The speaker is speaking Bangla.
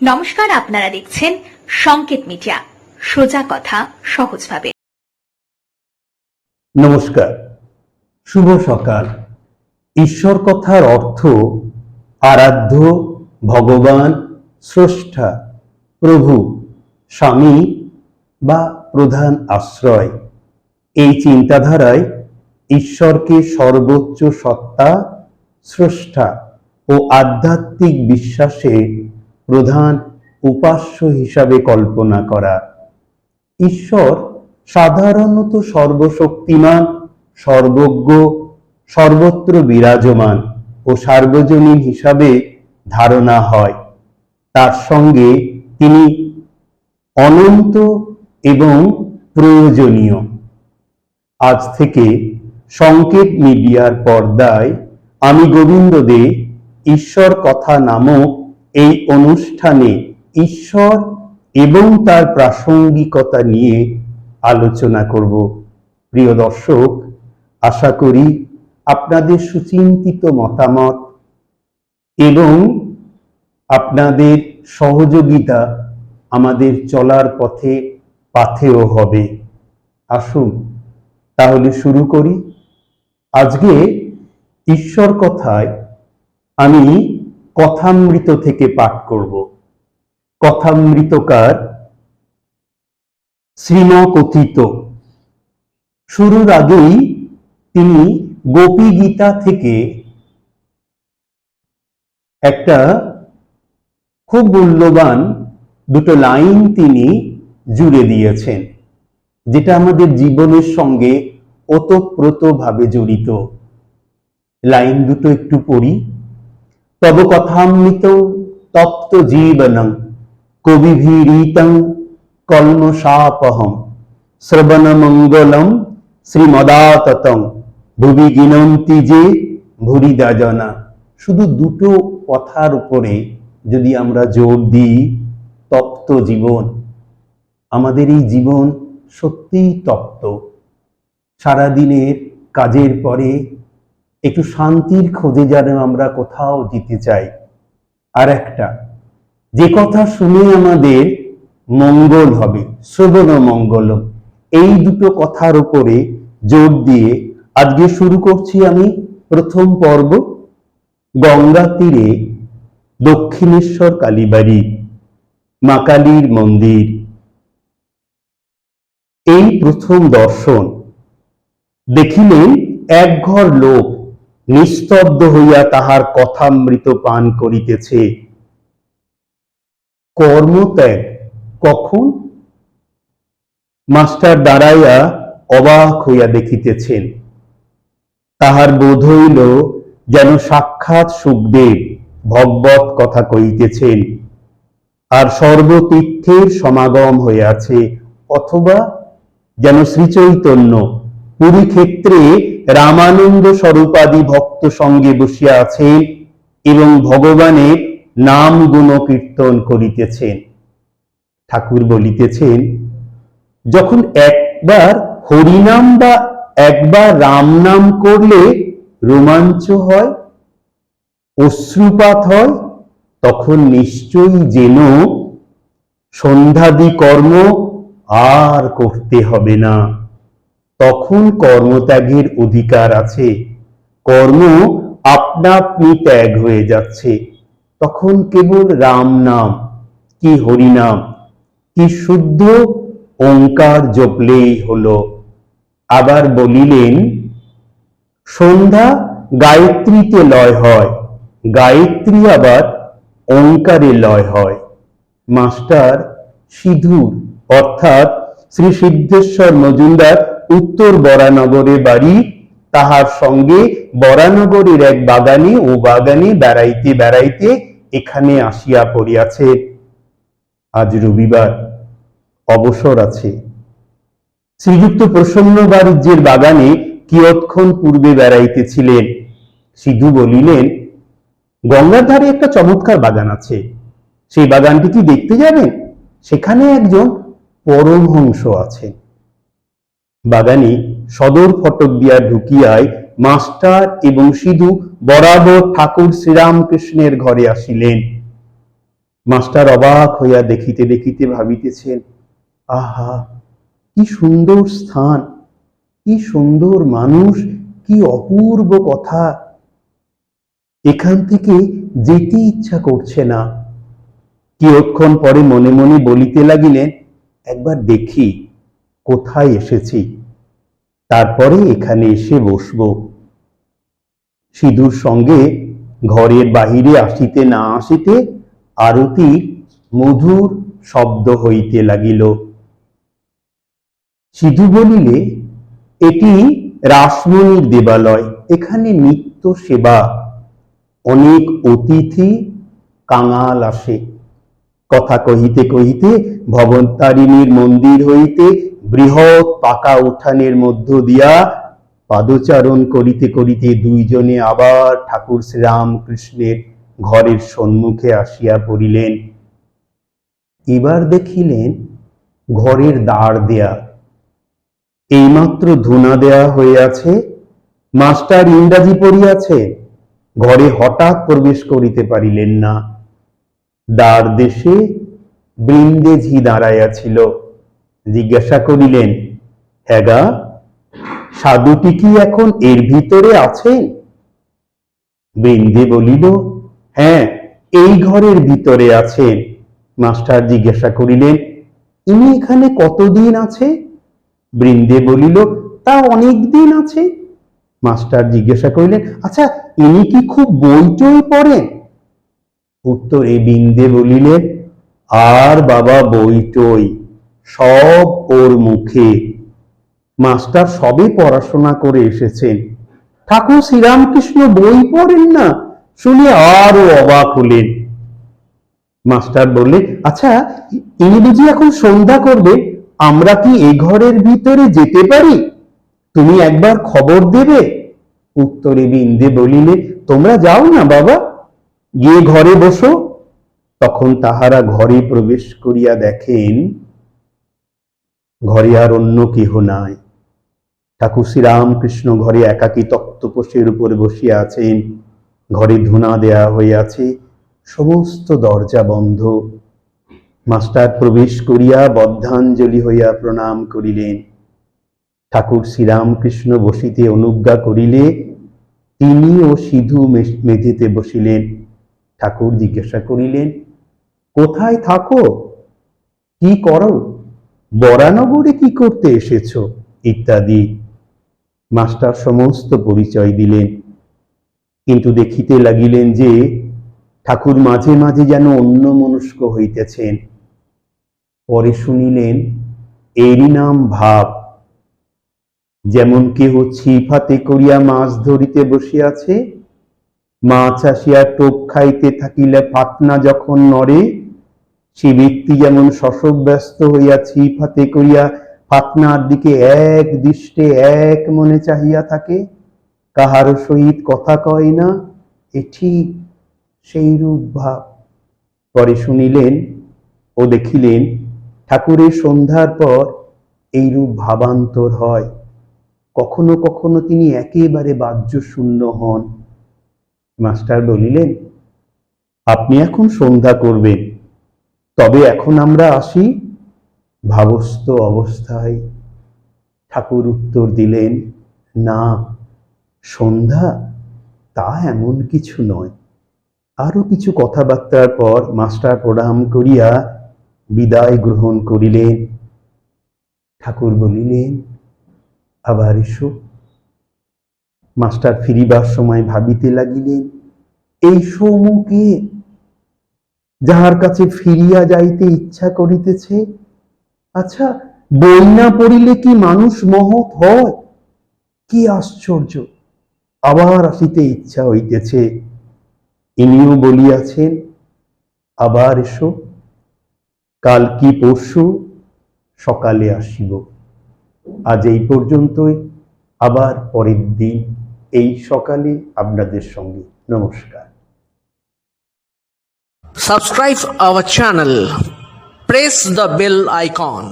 নমস্কার, আপনারা দেখছেন সংকেত মিডিয়া, সোজা কথা সহজভাবে। নমস্কার, শুভ সকাল। ঈশ্বর কথার অর্থ আরাধ্য, ভগবান, স্রষ্টা, প্রভু, স্বামী বা প্রধান আশ্রয়। এই চিন্তাধারায় ঈশ্বরকে সর্বোচ্চ সত্তা, স্রষ্টা ও আধ্যাত্মিক বিশ্বাসে প্রধান উপাস্য হিসাবে কল্পনা করা। ঈশ্বর সাধারণত সর্বশক্তিমান, সর্বজ্ঞ, সর্বত্র বিরাজমান ও সার্বজনীন হিসাবে ধারণা হয়। তার সঙ্গে তিনি অনন্ত এবং প্রয়োজনীয়। আজ থেকে সংকেত মিডিয়ার পর্দায় আমি গোবিন্দ দে ঈশ্বর কথা নামক এই অনুষ্ঠানে ঈশ্বর এবং তার প্রাসঙ্গিকতা নিয়ে আলোচনা করব। প্রিয় দর্শক, আশা করি আপনাদের সুচিন্তিত মতামত এবং আপনাদের সহযোগিতা আমাদের চলার পথে পাথেয় হবে। আসুন তাহলে শুরু করি। আজকে ঈশ্বর কথায় আমি কথামৃত থেকে পাঠ করব। কথামৃতকার শ্রীমকথিত। শুরুর আগেই তিনি গোপী গীতা থেকে একটা খুব মূল্যবান দুটো লাইন তিনি জুড়ে দিয়েছেন, যেটা আমাদের জীবনের সঙ্গে ওতপ্রোতভাবে জড়িত। লাইন দুটো একটু পড়ি। তব কথামৃত তপ্ত জীবনং কবিভিরীতং কলমশাপহম শ্রবণ মঙ্গলম শ্রীমদাততং ভুবি গিনন্তি যে ভুরিদা জনা। শুধু দুটো কথার উপরে যদি আমরা জোর দিই, তপ্ত জীবন। আমাদের এই জীবন সত্যিই তপ্ত। সারাদিনের কাজের পরে একটু শান্তির খোঁজে যেন আমরা কোথাও যেতে চাই। আর একটা, যে কথা শুনে আমাদের মঙ্গল হবে, শ্রবণ মঙ্গলম, এই দুটো কথার উপরে জোর দিয়ে আজকে শুরু করছি আমি প্রথম পর্ব। গঙ্গা তীরে দক্ষিণেশ্বর কালীবাড়ি, মা কালীর মন্দির। এই প্রথম দর্শন। দেখিলেন এক ঘর লোক নিস্তব্ধ হইয়া তাহার কথামৃত পান করিতেছে। কর্মত্যাগ কখন? মাস্টার দাঁড়াইয়া অবাক হইয়া দেখিতেছেন। তাহার বোধ হইল যেন সাক্ষাৎ সুখদেব ভগবত কথা কইতেছেন, আর সর্বতীর্থের সমাগম হইয়াছে, অথবা যেন শ্রীচৈতন্য পুরী ক্ষেত্রে রামানন্দ স্বরূপাদি ভক্ত সঙ্গে বসিয়া আছেন এবং ভগবানের নাম গুণ কীর্তন করিতেছেন। ঠাকুর বলিতেছেন, যখন একবার হরিনাম বা একবার রাম নাম করলে রোমাঞ্চ হয়, অশ্রুপাত হয়, তখন নিশ্চয়ই যেন সন্ধ্যাদি কর্ম আর করতে হবে না। তখন কর্মত্যাগের অধিকার আছে। কর্ম আপনা আপনি ত্যাগ হয়ে যাচ্ছে। তখন কেবল রাম নাম কি হরিনাম কি শুদ্ধ ওঙ্কার জপলেই হলো। আবার বলিলেন, সন্ধ্যা গায়ত্রীতে লয় হয়, গায়ত্রী আবার ওঙ্কারে লয় হয়। মাস্টার সিধুর অর্থাৎ শ্রী সিদ্ধেশ্বর মজুমদার উত্তর বরানগরে বাড়ি। তাহার সঙ্গে বরানগরের এক বাগানে ও বাগানে বেড়াইতে বেড়াইতে এখানে আসিয়া পড়িয়াছে। আজ রবিবার, অবসর আছে। শ্রীযুক্ত প্রসন্ন বাণিজ্যের বাগানে কিয়ৎক্ষণ পূর্বে বেড়াইতেছিলেন। সিধু বলিলেন, গঙ্গার ধারে একটা চমৎকার বাগান আছে, সেই বাগানটি কি দেখতে যাবেন? সেখানে একজন পরমহংস আছেন। বাগানে সদর ফটক দিয়া ঢুকিয়ায় মাস্টার এবং সিধু বরাবর ঠাকুর শ্রীরামকৃষ্ণের ঘরে আসিলেন। মাস্টার অবাক হইয়া দেখিতে দেখিতে ভাবিতেছেন, আহা, কি সুন্দর স্থান, কি সুন্দর মানুষ, কি অপূর্ব কথা। এখান থেকে যেতে ইচ্ছা করছে না। কিয়ৎক্ষণ পরে মনে মনে বলিতে লাগিলেন, একবার দেখি কোথায় এসেছি, তারপরে এখানে এসে বসব। সিধুর সঙ্গে ঘরের বাহিরে আসিতে না আসিতে আরতির মধুর শব্দ হইতে লাগিল। সিধু বলিলে, এটি রাসমণির দেবালয়, এখানে নিত্য সেবা, অনেক অতিথি কাঙাল আসে। কথা কহিতে কহিতে ভবতারিণীর মন্দির হইতে বৃহৎ পাকা উঠানের মধ্য দিয়া পাদচারণ করিতে করিতে দুইজনে আবার ঠাকুর শ্রীরামকৃষ্ণের ঘরের সম্মুখে আসিয়া পড়িলেন। এবার দেখিলেন ঘরের দ্বার দেয়া, এইমাত্র ধুনা দেয়া হইয়াছে। মাস্টার ইংরাজি পড়িয়াছে, ঘরে হঠাৎ প্রবেশ করিতে পারিলেন না। দ্বার দেশে বৃন্দেঝি দাঁড়াইয়াছিল। জিজ্ঞাসা করিলেন, হ্যাগা, সাধুটি কি এখন এর ভিতরে আছেন? বৃন্দে বলিল, হ্যাঁ, এই ঘরের ভিতরে আছেন। মাস্টার জিজ্ঞাসা করিলেন, ইনি এখানে কতদিন আছে? বৃন্দে বলিল, তা অনেক দিন আছে। মাস্টার জিজ্ঞাসা করিলেন, আচ্ছা, ইনি কি খুব বই টই পড়েন? উত্তরে বৃন্দে বলিলেন, আর বাবা বই টই, সব ওর মুখে। মাস্টার সবে পড়াশোনা করে এসেছেন, ঠাকুর শ্রীরামকৃষ্ণ বই পড়েন না শুনে আরো অবাক হলেন। মাস্টার বললেন, আচ্ছা, ইনি বুঝি এখন সন্ধ্যা করবে, আমরা কি এ ঘরের ভিতরে যেতে পারি? তুমি একবার খবর দেবে। উত্তরে বৃন্দে বলিলে, তোমরা যাও না বাবা, গিয়ে ঘরে বসো। তখন তাহারা ঘরে প্রবেশ করিয়া দেখেন ঘরে আর অন্য কেহ নাই। ঠাকুর শ্রীরামকৃষ্ণ ঘরে একাকী তক্তপোষের উপরে বসিয়া আছেন। ঘরে ধুনা দেয়া হইয়াছে, সমস্ত দরজা বন্ধ। মাস্টার প্রবেশ করিয়া বদ্ধাঞ্জলি হইয়া প্রণাম করিলেন। ঠাকুর শ্রীরামকৃষ্ণ বসিতে অনুজ্ঞা করিলে তিনি ও সিধু মেঝেতে বসিলেন। ঠাকুর জিজ্ঞাসা করিলেন, কোথায় থাকো, কি করো, বরানগরে কি করতে এসেছ, ইত্যাদি। মাস্টার সমস্ত পরিচয় দিলেন, কিন্তু দেখিতে লাগিলেন যে ঠাকুর মাঝে মাঝে যেন অন্যমনস্ক হইতেছেন। পরে শুনিলেন এরই নাম ভাব। যেমন কেহ ছিপ হাতে করিয়া মাছ ধরিতে বসিয়াছে, মাছ আসিয়া টোপ খাইতে থাকিলে ফাতনা যখন নড়ে, সে ব্যক্তি যেমন শশক ব্যস্ত হইয়া ছিপ হাতে করিয়া ফাতনার দিকে এক দৃষ্টে এক মনে চাহিয়া থাকে, কাহারও সহিত কথা কয় না, এ ঠিক সেই রূপ ভাব। পরে শুনিলেন ও দেখিলেন ঠাকুরের সন্ধ্যার পর এইরূপ ভাবান্তর হয়। কখনো কখনো তিনি একেবারে বাহ্য শূন্য হন। মাস্টার বলিলেন, আপনি এখন সন্ধ্যা করবেন, তবে এখন আমরা আসি ভাবস্থ অবস্থায়। ঠাকুর উত্তর দিলেন, না, সন্ধ্যা তা এমন কিছু নয়। আরো কিছু কথাবার্তার পর মাস্টার প্রণাম করিয়া বিদায় গ্রহণ করিলেন। ঠাকুর বলিলেন, আবার এসো। মাস্টার ফিরিবার সময় ভাবিতে লাগিলেন, এই সৌমুকে যাহার কাছে ফিরিয়া যাইতে ইচ্ছা করিতেছে, আচ্ছা, বই না পড়িলে কি মানুষ মহৎ হয়? কি আশ্চর্য! আবার আসিতে ইচ্ছা হইতেছে। ইনিও বলিয়াছেন, আবার এসো, কাল কি পরশু সকালে আসিব। আজ এই পর্যন্তই, আবার পরের দিন এই সকালে আপনাদের সঙ্গে। নমস্কার। Subscribe our channel. Press the bell icon.